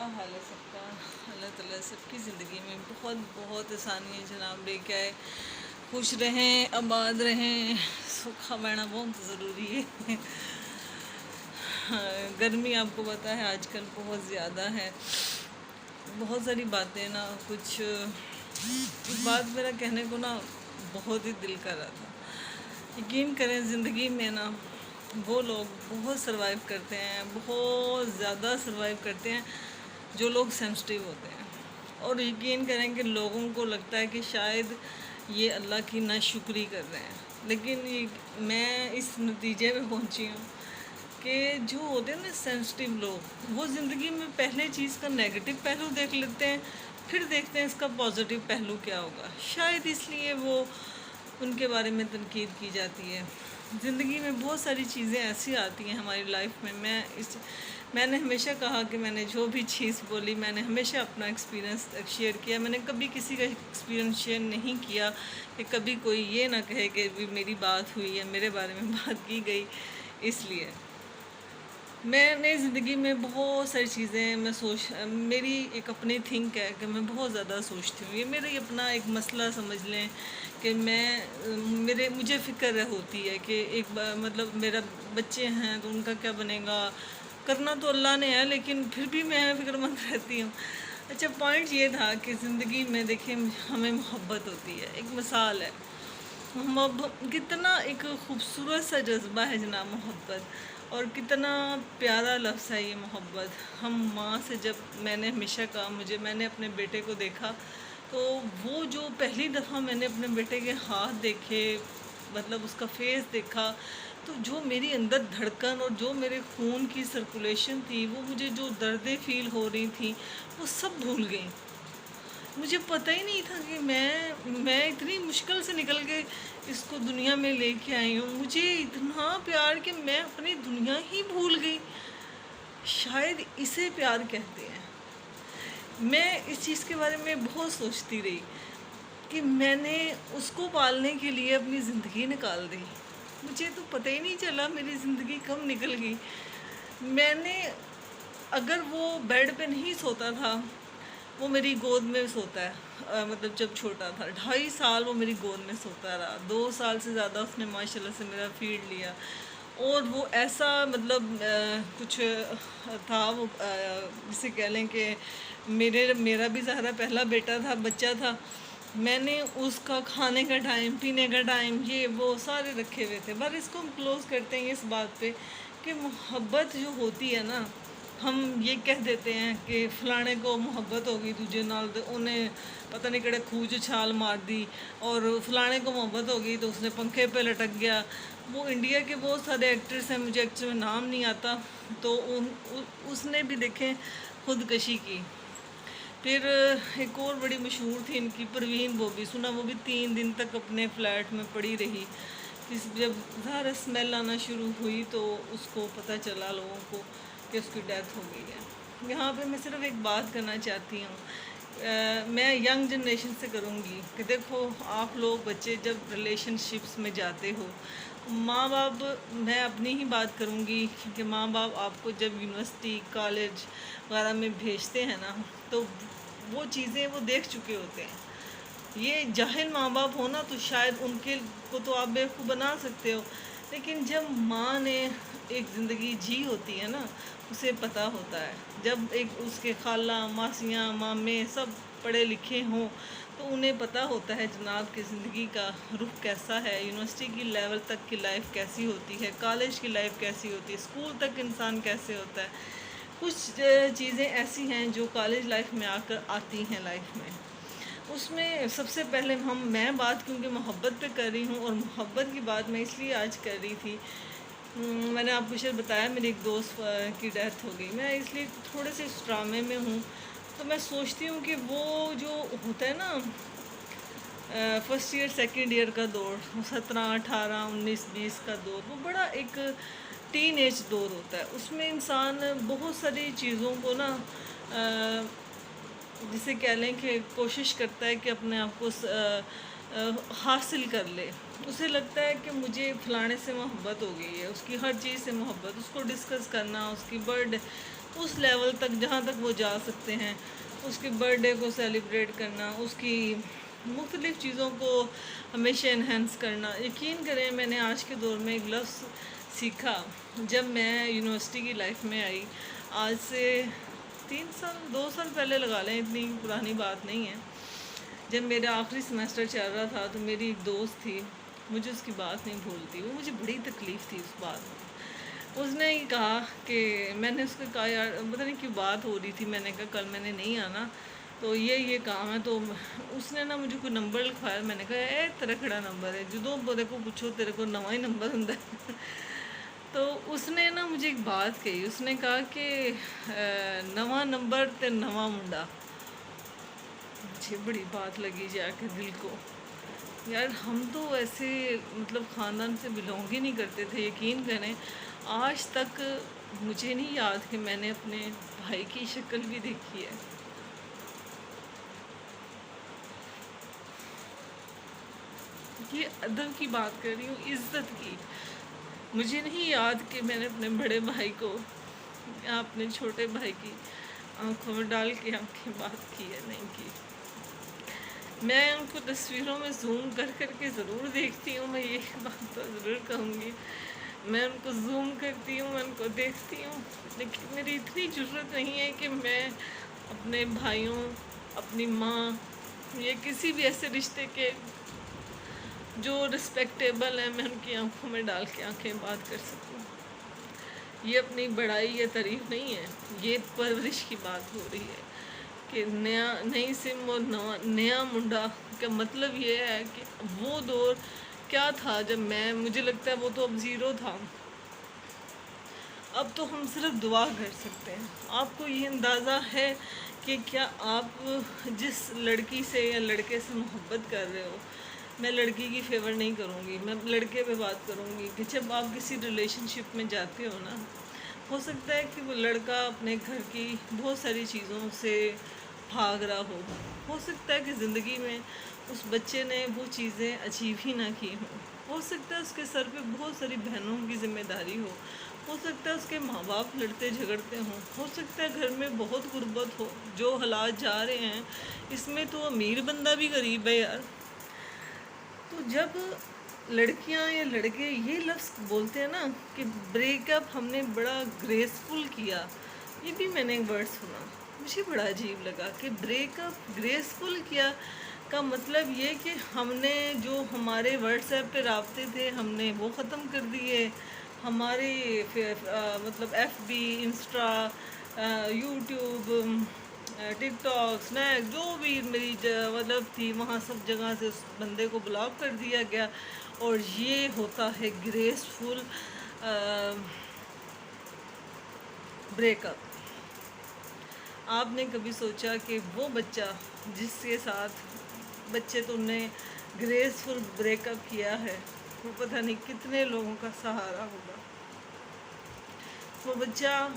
کیا حال ہے سب کا؟ اللہ تعالیٰ سب کی زندگی میں بہت بہت آسانی جناب لے کے آئے. خوش رہیں، آباد رہیں. سوکھا بہنا بہت ضروری ہے. گرمی آپ کو پتہ ہے آج کل بہت زیادہ ہے. بہت ساری باتیں نا کچھ ایک بات میرا کہنے کو نا بہت ہی دل کر رہا تھا. یقین کریں زندگی میں نا وہ لوگ بہت سروائیو کرتے ہیں، بہت زیادہ سروائیو کرتے ہیں جو لوگ سینسٹیو ہوتے ہیں. اور یقین کریں کہ لوگوں کو لگتا ہے کہ شاید یہ اللہ کی ناشکری کر رہے ہیں، لیکن میں اس نتیجے میں پہنچی ہوں کہ جو ہوتے ہیں نا سینسٹیو لوگ، وہ زندگی میں پہلے چیز کا نیگیٹو پہلو دیکھ لیتے ہیں، پھر دیکھتے ہیں اس کا پازیٹیو پہلو کیا ہوگا. شاید اس لیے وہ ان کے بارے میں تنقید کی جاتی ہے. زندگی میں بہت ساری چیزیں ایسی آتی ہیں ہماری لائف میں. میں نے ہمیشہ کہا کہ میں نے جو بھی چیز بولی میں نے ہمیشہ اپنا ایکسپیرینس شیئر کیا. میں نے کبھی کسی کا ایکسپیرینس شیئر نہیں کیا کہ کبھی کوئی یہ نہ کہے کہ بھی میری بات ہوئی ہے، میرے بارے میں بات کی گئی. اس لیے میں نے زندگی میں بہت ساری چیزیں میری ایک اپنی تھنک ہے کہ میں بہت زیادہ سوچتی ہوں. یہ میرا اپنا ایک مسئلہ سمجھ لیں کہ مجھے فکر ہوتی ہے کہ مطلب میرا بچے ہیں تو ان کا کیا بنے گا. کرنا تو اللہ نے ہے لیکن پھر بھی میں فکر مند رہتی ہوں. اچھا، پوائنٹ یہ تھا کہ زندگی میں دیکھیں ہمیں محبت ہوتی ہے. ایک مثال ہے، کتنا ایک خوبصورت سا جذبہ ہے جناب محبت، اور کتنا پیارا لفظ ہے یہ محبت. ہم ماں سے میں نے ہمیشہ کہا میں نے اپنے بیٹے کو دیکھا تو وہ جو پہلی دفعہ میں نے اپنے بیٹے کے ہاتھ دیکھے، مطلب اس کا فیس دیکھا، تو جو میری اندر دھڑکن اور جو میرے خون کی سرکولیشن تھی، وہ مجھے جو دردیں فیل ہو رہی تھیں وہ سب بھول گئی. مجھے پتہ ہی نہیں تھا کہ میں اتنی مشکل سے نکل کے اس کو دنیا میں لے کے آئی ہوں. مجھے اتنا پیار کہ میں اپنی دنیا ہی بھول گئی. شاید اسے پیار کہتے ہیں. میں اس چیز کے بارے میں بہت سوچتی رہی کہ میں نے اس کو پالنے کے لیے اپنی زندگی نکال دی. مجھے تو پتہ ہی نہیں چلا میری زندگی کب نکل گئی. اگر وہ بیڈ پہ نہیں سوتا تھا، وہ میری گود میں سوتا ہے. مطلب جب چھوٹا تھا 2.5 سال وہ میری گود میں سوتا رہا. 2 سال سے زیادہ اس نے ماشاءاللہ سے میرا فیڈ لیا. اور وہ ایسا مطلب کچھ تھا، وہ جسے کہہ لیں کہ میرا بھی ظاہرہ پہلا بیٹا تھا، بچہ تھا. میں نے اس کا کھانے کا ٹائم، پینے کا ٹائم، یہ وہ سارے رکھے ہوئے تھے. بس اس کو ہم کلوز کرتے ہیں اس بات پہ کہ محبت جو ہوتی ہے نا، ہم یہ کہہ دیتے ہیں کہ فلانے کو محبت ہوگی دوجے نال تو انہیں پتہ نہیں کہڑے کھوج چھال مار دی، اور فلانے کو محبت ہوگی تو اس نے پنکھے پہ لٹک گیا. وہ انڈیا کے بہت سارے ایکٹرز ہیں، مجھے ایکچولی نام نہیں آتا، تو اس نے بھی دیکھیں خودکشی کی. پھر ایک اور بڑی مشہور تھی ان کی، پروین، وہ بھی سنا، وہ بھی 3 دن تک اپنے فلیٹ میں پڑی رہی. جب ظاہر اسمیل آنا شروع ہوئی تو اس کو پتہ چلا لوگوں کو کہ اس کی ڈیتھ ہو گئی ہے. یہاں پہ میں صرف ایک بات کرنا چاہتی ہوں، میں ینگ جنریشن سے کروں گی کہ دیکھو آپ لوگ بچے جب ریلیشن شپس میں جاتے ہو، ماں باپ، میں اپنی ہی بات کروں گی کہ ماں باپ آپ کو جب یونیورسٹی، کالج وغیرہ میں بھیجتے ہیں نا، تو وہ چیزیں وہ دیکھ چکے ہوتے ہیں. یہ جاہل ماں باپ ہونا تو شاید ان کے کو تو آپ بیوقوف بنا سکتے ہو، لیکن جب ماں نے ایک زندگی جی ہوتی ہے نا، اسے پتہ ہوتا ہے. جب اس کے خالہ، ماسیاں، مامے سب پڑھے لکھے ہوں تو انہیں پتہ ہوتا ہے جناب کہ زندگی کا رخ کیسا ہے، یونیورسٹی کی لیول تک کی لائف کیسی ہوتی ہے، کالج کی لائف کیسی ہوتی ہے، اسکول تک انسان کیسے ہوتا ہے. کچھ چیزیں ایسی ہیں جو کالج لائف میں آتی ہیں لائف میں. اس میں سب سے پہلے میں بات کیونکہ محبت پہ کر رہی ہوں، اور محبت کی بات میں اس لیے آج کر رہی تھی، میں نے آپ کو شاید بتایا میری ایک دوست کی ڈیتھ ہو گئی. میں اس لیے تھوڑے سے اس ڈرامے میں ہوں، تو میں سوچتی ہوں کہ وہ جو ہوتا ہے نا فرسٹ ایئر سیکنڈ ایئر کا دور، 17، 18، 19، 20 کا دور، وہ بڑا ایک ٹین ایج دور ہوتا ہے. اس میں انسان بہت ساری چیزوں کو نا جسے کہہ لیں کہ کوشش کرتا ہے کہ اپنے آپ کو حاصل کر لے. اسے لگتا ہے کہ مجھے فلانے سے محبت ہو گئی ہے، اس کی ہر چیز سے محبت، اس کو ڈسکس کرنا، اس کی برتھ ڈے، اس لیول تک جہاں تک وہ جا سکتے ہیں، اس کے برتھ ڈے کو سیلیبریٹ کرنا، اس کی مختلف چیزوں کو ہمیشہ انہینس کرنا۔ یقین کریں میں نے آج کے دور میں ایک لفظ سیکھا جب میں یونیورسٹی کی لائف میں آئی، آج سے 2 سال پہلے لگا لیں، اتنی پرانی بات نہیں ہے۔ جب میرا آخری سیمیسٹر چل رہا تھا تو میری ایک دوست تھی، مجھے اس کی بات نہیں بھولتی، وہ مجھے بڑی تکلیف تھی اس بات میں۔ اس نے ہی کہا کہ میں نے اس کو کہا یار پتہ نہیں کیوں بات ہو رہی تھی، میں نے کہا کل میں نے نہیں آنا تو یہ کام ہے، تو اس نے نا مجھے کوئی نمبر لکھوایا، میں نے کہا تیرا کھڑا نمبر ہے، جدوں بڑے کو پوچھو تیرے کو نواں ہی نمبر ہوں تو اس نے نا مجھے ایک بات کہی، اس نے کہا کہ نواں نمبر تے نواں منڈا۔ مجھے بڑی بات لگی جا کے دل کو، یار ہم تو ایسے مطلب خاندان سے بلونگ ہی نہیں کرتے تھے۔ یقین کریں آج تک مجھے نہیں یاد کہ میں نے اپنے بھائی کی شکل بھی دیکھی ہے۔ یہ ادب کی بات کر رہی ہوں، عزت کی۔ مجھے نہیں یاد کہ میں نے اپنے بڑے بھائی کو یا اپنے چھوٹے بھائی کی آنکھوں میں ڈال کے آنکھیں بات کی ہے، نہیں کی۔ میں ان کو تصویروں میں زوم کر کر کے ضرور دیکھتی ہوں، میں یہ بات تو ضرور کہوں گی، میں ان کو زوم کرتی ہوں، میں ان کو دیکھتی ہوں، لیکن میری اتنی ضرورت نہیں ہے کہ میں اپنے بھائیوں، اپنی ماں یا کسی بھی ایسے رشتے کے جو رسپیکٹیبل ہیں میں ان کی آنکھوں میں ڈال کے آنکھیں بات کر سکوں۔ یہ اپنی بڑائی یا تعریف نہیں ہے، یہ پرورش کی بات ہو رہی ہے کہ نئی سم اور نیا منڈا کا مطلب یہ ہے کہ وہ دور کیا تھا جب مجھے لگتا ہے وہ تو اب زیرو تھا، اب تو ہم صرف دعا کر سکتے ہیں۔ آپ کو یہ اندازہ ہے کہ کیا آپ جس لڑکی سے یا لڑکے سے محبت کر رہے ہو، میں لڑکی کی فیور نہیں کروں گی، میں لڑکے پہ بات کروں گی، کہ جب آپ کسی ریلیشن شپ میں جاتے ہو نا، ہو سکتا ہے کہ وہ لڑکا اپنے گھر کی بہت ساری چیزوں سے بھاگ رہا ہو سکتا ہے کہ زندگی میں اس بچے نے وہ چیزیں اچیو ہی نہ کی ہو سکتا ہے اس کے سر پہ بہت ساری بہنوں کی ذمہ داری ہو سکتا ہے اس کے ماں باپ لڑتے جھگڑتے ہو سکتا ہے گھر میں بہت غربت ہو، جو حالات جا رہے ہیں اس میں تو امیر بندہ بھی غریب ہے یار۔ تو جب لڑکیاں یا لڑکے یہ لفظ بولتے ہیں نا کہ بریک اپ ہم نے بڑا گریسفل کیا، یہ بھی میں نے ایک ورڈ سنا، مجھے بڑا عجیب لگا کہ بریک اپ گریسفل کیا کا مطلب یہ کہ ہم نے جو ہمارے واٹس ایپ پہ رابطے تھے ہم نے وہ ختم کر دیے، ہمارے مطلب ایف بی، انسٹا، یوٹیوب، ٹک ٹاک، اسنیک، جو بھی میری مطلب تھی وہاں سب جگہ سے اس بندے کو بلاک کر دیا گیا، اور یہ ہوتا ہے گریسفل بریک اپ۔ آپ نے کبھی سوچا کہ وہ بچہ جس کے ساتھ بچے تم نے گریسفل بریک اپ کیا ہے وہ پتہ نہیں کتنے لوگوں کا سہارا ہوگا، وہ بچہ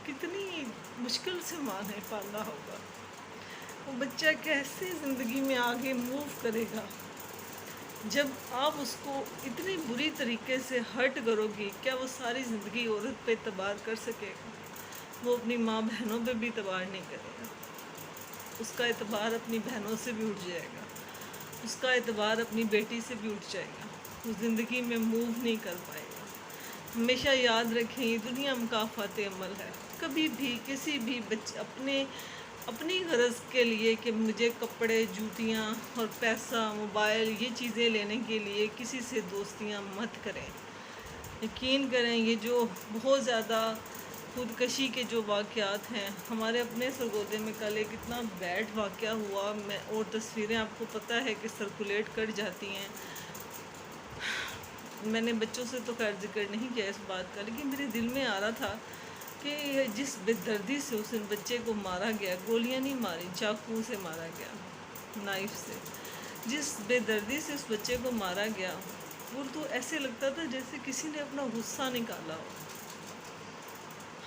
کتنی مشکل سے ماں نے پالا ہوگا، وہ بچہ کیسے زندگی میں آگے موو کرے گا جب آپ اس کو اتنی بری طریقے سے ہرٹ کرو گی؟ کیا وہ ساری زندگی عورت پہ اعتبار کر سکے گا؟ وہ اپنی ماں بہنوں پہ بھی اعتبار نہیں کرے گا، اس کا اعتبار اپنی بہنوں سے بھی اٹھ جائے گا، اس کا اعتبار اپنی بیٹی سے بھی اٹھ جائے گا، وہ زندگی میں موو نہیں کر پائے گا۔ ہمیشہ یاد رکھیں یہ دنیا مکافات عمل ہے، کبھی بھی کسی بھی بچے اپنی غرض کے لیے کہ مجھے کپڑے، جوتیاں اور پیسہ، موبائل، یہ چیزیں لینے کے لیے کسی سے دوستیاں مت کریں۔ یقین کریں یہ جو بہت زیادہ خودکشی کے جو واقعات ہیں، ہمارے اپنے سرگودے میں کل ایک اتنا بیڈ واقعہ ہوا، اور تصویریں آپ کو پتہ ہے کہ سرکولیٹ کر جاتی ہیں۔ میں نے بچوں سے تو خیر ذکر نہیں کیا اس بات کا، لیکن میرے دل میں آ رہا تھا کہ جس بے دردی سے اس بچے کو مارا گیا، گولیاں نہیں ماری، چاقو سے مارا گیا، نائف سے، جس بے دردی سے اس بچے کو مارا گیا، وہ تو ایسے لگتا تھا جیسے کسی نے اپنا غصہ نکالا ہو۔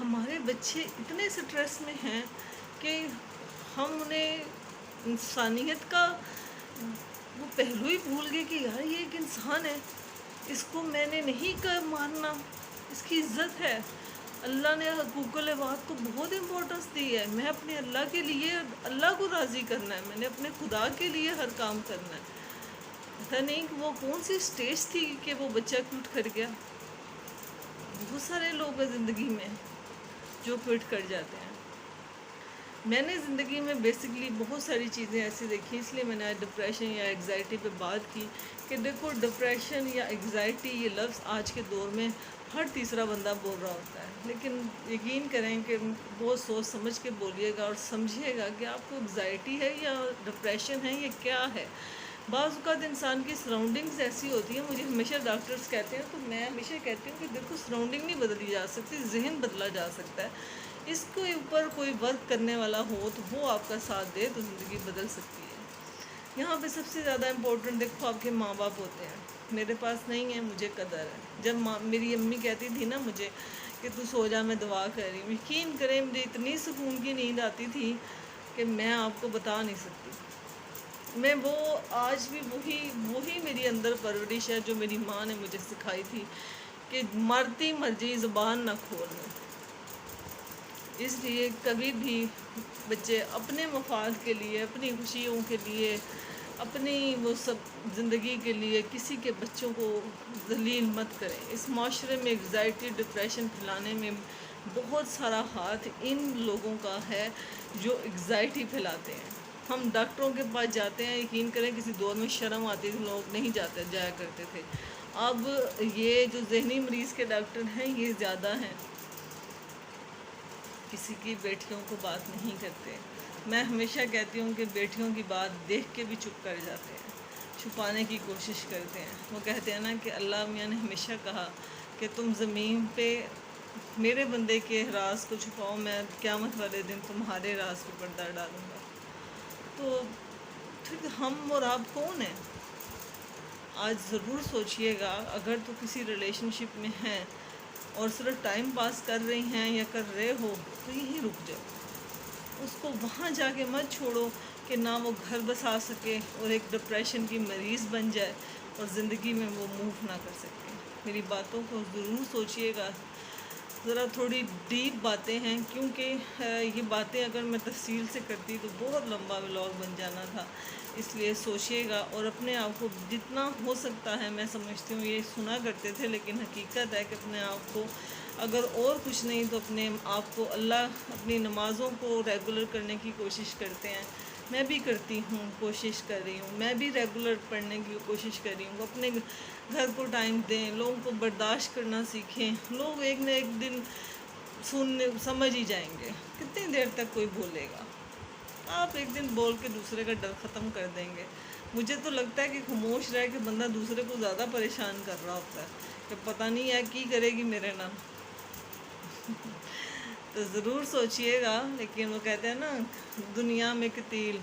ہمارے بچے اتنے سٹریس میں ہیں کہ ہم انہیں انسانیت کا وہ پہلو ہی بھول گئے کہ یار یہ ایک انسان ہے، اس کو میں نے نہیں مارنا، اس کی عزت ہے، اللہ نے حقوق العباد کو بہت امپورٹنس دی ہے. میں اپنے اللہ کے لیے اللہ کو راضی کرنا ہے، میں نے اپنے خدا کے لیے ہر کام کرنا ہے. پتہ نہیں کہ وہ کون سی اسٹیج تھی کہ وہ بچہ کوٹ کر گیا. بہت سارے لوگ ہیں زندگی میں جو کوٹ کر جاتے ہیں. میں نے زندگی میں بیسکلی بہت ساری چیزیں ایسی دیکھی، اس لیے میں نے آج ڈپریشن یا ایگزائٹی پہ بات کی کہ دیکھو ڈپریشن یا ایگزائٹی یہ لفظ آج کے دور میں ہر تیسرا بندہ بول رہا ہوتا ہے، لیکن یقین کریں کہ بہت سوچ سمجھ کے بولیے گا اور سمجھیے گا کہ آپ کو ایگزائٹی ہے یا ڈپریشن ہے یا کیا ہے. بعض اوقات انسان کی سراؤنڈنگز ایسی ہوتی ہیں، مجھے ہمیشہ ڈاکٹرز کہتے ہیں تو میں ہمیشہ کہتی ہوں کہ دیکھو سراؤنڈنگ نہیں بدلی جا سکتی، ذہن بدلا جا سکتا ہے. اس کے اوپر کوئی ورک کرنے والا ہو تو وہ آپ کا ساتھ دے تو زندگی بدل سکتی ہے. یہاں پہ سب سے زیادہ امپورٹنٹ دیکھو آپ کے ماں باپ ہوتے ہیں. میرے پاس نہیں ہے، مجھے قدر ہے. جب میری امی کہتی تھی نا مجھے کہ تو سو جا میں دعا کر رہی ہوں، یقین کریں مجھے اتنی سکون کی نیند آتی تھی کہ میں آپ کو بتا نہیں سکتی. میں وہ آج بھی وہی میری اندر پرورش ہے جو میری ماں نے مجھے سکھائی تھی کہ مرتی مرضی زبان نہ کھولنا. اس لیے کبھی بھی بچے اپنے مفاد کے لیے، اپنی خوشیوں کے لیے، اپنی وہ سب زندگی کے لیے کسی کے بچوں کو ذلیل مت کریں. اس معاشرے میں ایگزائٹی ڈپریشن پھیلانے میں بہت سارا ہاتھ ان لوگوں کا ہے جو ایگزائٹی پھیلاتے ہیں. ہم ڈاکٹروں کے پاس جاتے ہیں، یقین کریں کسی دور میں شرم آتی تھی، لوگ نہیں جایا کرتے تھے. اب یہ جو ذہنی مریض کے ڈاکٹر ہیں یہ زیادہ ہیں، کسی کی بیٹیوں کو بات نہیں کرتے. میں ہمیشہ کہتی ہوں کہ بیٹیوں کی بات دیکھ کے بھی چپ کر جاتے ہیں، چھپانے کی کوشش کرتے ہیں. وہ کہتے ہیں نا کہ اللہ میاں نے ہمیشہ کہا کہ تم زمین پہ میرے بندے کے راز کو چھپاؤ، میں قیامت والے دن تمہارے راز پہ پردہ ڈالوں گا. تو پھر ہم اور آپ کون ہیں؟ آج ضرور سوچئے گا، اگر تو کسی ریلیشن شپ میں ہیں اور صرف ٹائم پاس کر رہی ہیں یا کر رہے ہو تو یہیں رک جاؤ. اس کو وہاں جا کے مت چھوڑو کہ نہ وہ گھر بسا سکے اور ایک ڈپریشن کی مریض بن جائے اور زندگی میں وہ موو نہ کر سکے. میری باتوں کو ضرور سوچئے گا. ذرا تھوڑی ڈیپ باتیں ہیں، کیونکہ یہ باتیں اگر میں تفصیل سے کرتی تو بہت لمبا ولاگ بن جانا تھا. اس لیے سوچئے گا اور اپنے آپ کو جتنا ہو سکتا ہے، میں سمجھتی ہوں یہ سنا کرتے تھے لیکن حقیقت ہے کہ اپنے آپ کو اگر اور کچھ نہیں تو اپنے آپ کو اپنی نمازوں کو ریگولر کرنے کی کوشش کرتے ہیں. میں بھی کرتی ہوں، کوشش کر رہی ہوں. میں بھی ریگولر پڑھنے کی کوشش کر رہی ہوں. اپنے گھر کو ٹائم دیں، لوگوں کو برداشت کرنا سیکھیں. لوگ ایک نہ ایک دن سمجھ ہی جائیں گے. کتنی دیر تک کوئی بولے گا؟ آپ ایک دن بول کے دوسرے کا ڈر ختم کر دیں گے. مجھے تو لگتا ہے کہ خاموش رہ کے بندہ دوسرے کو زیادہ پریشان کر رہا ہوتا ہے کہ پتہ نہیں ہے کی کرے گی میرے نام. تو ضرور سوچئے گا. لیکن وہ کہتے ہیں نا دنیا میں قتیل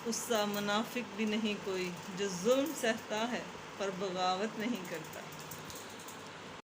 اس سا منافق بھی نہیں کوئی جو ظلم سہتا ہے پر بغاوت نہیں کرتا.